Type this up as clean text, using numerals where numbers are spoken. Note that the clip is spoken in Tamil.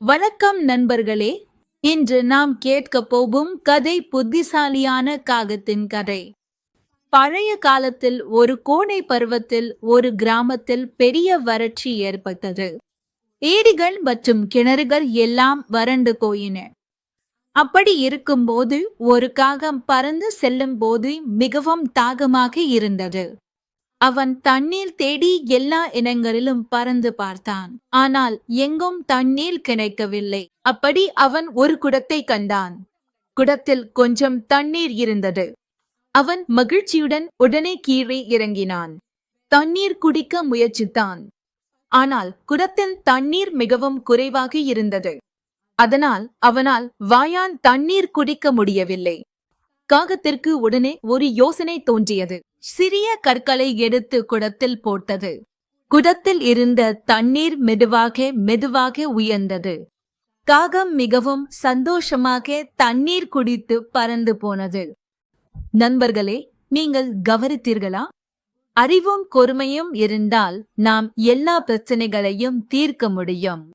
வணக்கம் நண்பர்களே. இன்று நாம் கேட்க போகும் கதை புத்திசாலியான காகத்தின் கதை. பழைய காலத்தில் ஒரு கோடை பருவத்தில் ஒரு கிராமத்தில் பெரிய வறட்சி ஏற்பட்டது. ஏரிகள் மற்றும் கிணறுகள் எல்லாம் வறண்டு போயின. அப்படி இருக்கும்போது ஒரு காகம் பறந்து செல்லும் போது மிகவும் தாகமாக இருந்தது. அவன் தண்ணீர் தேடி எல்லா இடங்களிலும் பறந்து பார்த்தான். ஆனால் எங்கும் தண்ணீர் கிடைக்கவில்லை. அப்படி அவன் ஒரு குடத்தை கண்டான். குடத்தில் கொஞ்சம் தண்ணீர் இருந்தது. அவன் மகிழ்ச்சியுடன் உடனே கீழே இறங்கினான். தண்ணீர் குடிக்க முயற்சித்தான். ஆனால் குடத்தில் தண்ணீர் மிகவும் குறைவாக இருந்தது. அதனால் அவனால் வாயால் தண்ணீர் குடிக்க முடியவில்லை. காகத்திற்கு உடனே ஒரு யோசனை தோன்றியது. சிறிய கற்களை எடுத்து குடத்தில் போட்டது. குடத்தில் இருந்த தண்ணீர் மெதுவாக மெதுவாக உயர்ந்தது. காகம் மிகவும் சந்தோஷமாக தண்ணீர் குடித்து பறந்து போனது. நண்பர்களே, நீங்கள் கவனித்தீர்களா? அறிவும் பொறுமையும் இருந்தால் நாம் எல்லா பிரச்சனைகளையும் தீர்க்க முடியும்.